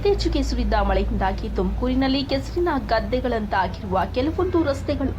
ಇತ್ತೀಚೆಗೆ ಸುರಿದ ಮಳೆಯಿಂದಾಗಿ ತುಮಕೂರಿನಲ್ಲಿ ಕೆಸರಿನ ಗದ್ದೆಗಳಂತಾಗಿರುವ ಕೆಲವೊಂದು ರಸ್ತೆಗಳು.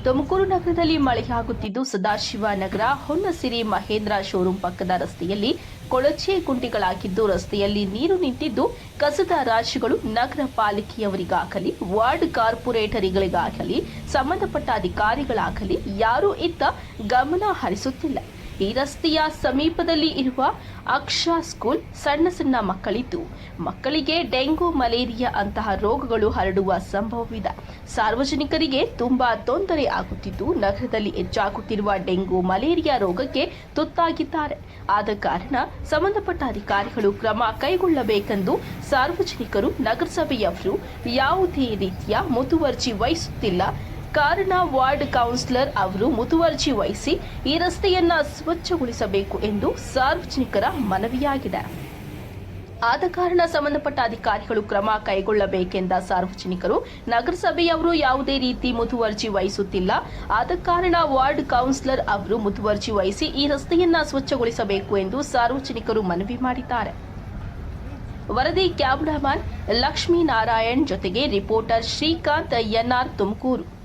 ತುಮಕೂರು ನಗರದಲ್ಲಿ ಮಳೆಯಾಗುತ್ತಿದ್ದು, ಸದಾಶಿವ ನಗರ, ಹೊನ್ನಸಿರಿ ಮಹೇಂದ್ರ ಶೋರೂಂ ಪಕ್ಕದ ರಸ್ತೆಯಲ್ಲಿ ಕೊಳಚೆ ಗುಂಡಿಗಳಾಗಿದ್ದು, ರಸ್ತೆಯಲ್ಲಿ ನೀರು ನಿಂತಿದ್ದು, ಕಸದ ರಾಶಿಗಳು ನಗರ ಪಾಲಿಕೆಯವರಿಗಾಗಲಿ, ವಾರ್ಡ್ ಕಾರ್ಪೊರೇಟರ್ಗಳಿಗಾಗಲಿ, ಸಂಬಂಧಪಟ್ಟ ಅಧಿಕಾರಿಗಳಾಗಲಿ ಯಾರೂ ಇತ್ತ ಗಮನ ಹರಿಸುತ್ತಿಲ್ಲ. ಈ ರಸ್ತೆಯ ಸಮೀಪದಲ್ಲಿ ಇರುವ ಅಕ್ಷಾ ಸ್ಕೂಲ್ ಸಣ್ಣ ಸಣ್ಣ ಮಕ್ಕಳಿದ್ದು, ಮಕ್ಕಳಿಗೆ ಡೆಂಗು, ಮಲೇರಿಯಾ ಅಂತಹ ರೋಗಗಳು ಹರಡುವ ಸಂಭವವಿದೆ. ಸಾರ್ವಜನಿಕರಿಗೆ ತುಂಬಾ ತೊಂದರೆ ಆಗುತ್ತಿದ್ದು, ನಗರದಲ್ಲಿ ಹೆಚ್ಚಾಗುತ್ತಿರುವ ಡೆಂಗು, ಮಲೇರಿಯಾ ರೋಗಕ್ಕೆ ತುತ್ತಾಗಿದ್ದಾರೆ. ಆದ ಕಾರಣ ಸಂಬಂಧಪಟ್ಟ ಅಧಿಕಾರಿಗಳು ಕ್ರಮ ಕೈಗೊಳ್ಳಬೇಕೆಂದು ಸಾರ್ವಜನಿಕರು ನಗರಸಭೆಯವರು ಯಾವುದೇ ರೀತಿಯ ಮುತುವರ್ಜಿ ವಹಿಸುತ್ತಿಲ್ಲ. ಕಾರಣ ವಾರ್ಡ್ ಕೌನ್ಸಿಲರ್ ಅವರು ಮುತುವರ್ಜಿ ವಹಿಸಿ ಈ ರಸ್ತೆಯನ್ನ ಸ್ವಚ್ಛಗೊಳಿಸಬೇಕು ಎಂದು ಸಾರ್ವಜನಿಕರ ಮನವಿಯಾಗಿದೆ. ಆದ ಕಾರಣ ಸಂಬಂಧಪಟ್ಟ ಅಧಿಕಾರಿಗಳು ಕ್ರಮ ಕೈಗೊಳ್ಳಬೇಕೆಂದ ಸಾರ್ವಜನಿಕರು ನಗರಸಭೆಯವರು ಯಾವುದೇ ರೀತಿ ಮುತುವರ್ಜಿ ವಹಿಸುತ್ತಿಲ್ಲ. ಆದ ಕಾರಣ ವಾರ್ಡ್ ಕೌನ್ಸಿಲರ್ ಅವರು ಮುತುವರ್ಜಿ ವಹಿಸಿ ಈ ರಸ್ತೆಯನ್ನ ಸ್ವಚ್ಛಗೊಳಿಸಬೇಕು ಎಂದು ಸಾರ್ವಜನಿಕರು ಮನವಿ ಮಾಡಿದ್ದಾರೆ. ವರದಿ ಕ್ಯಾಮರಾಮನ್ ಲಕ್ಷ್ಮೀನಾರಾಯಣ್ ಜೊತೆಗೆ ರಿಪೋರ್ಟರ್ ಶ್ರೀಕಾಂತ್ ಎನ್ಆರ್, ತುಮಕೂರು.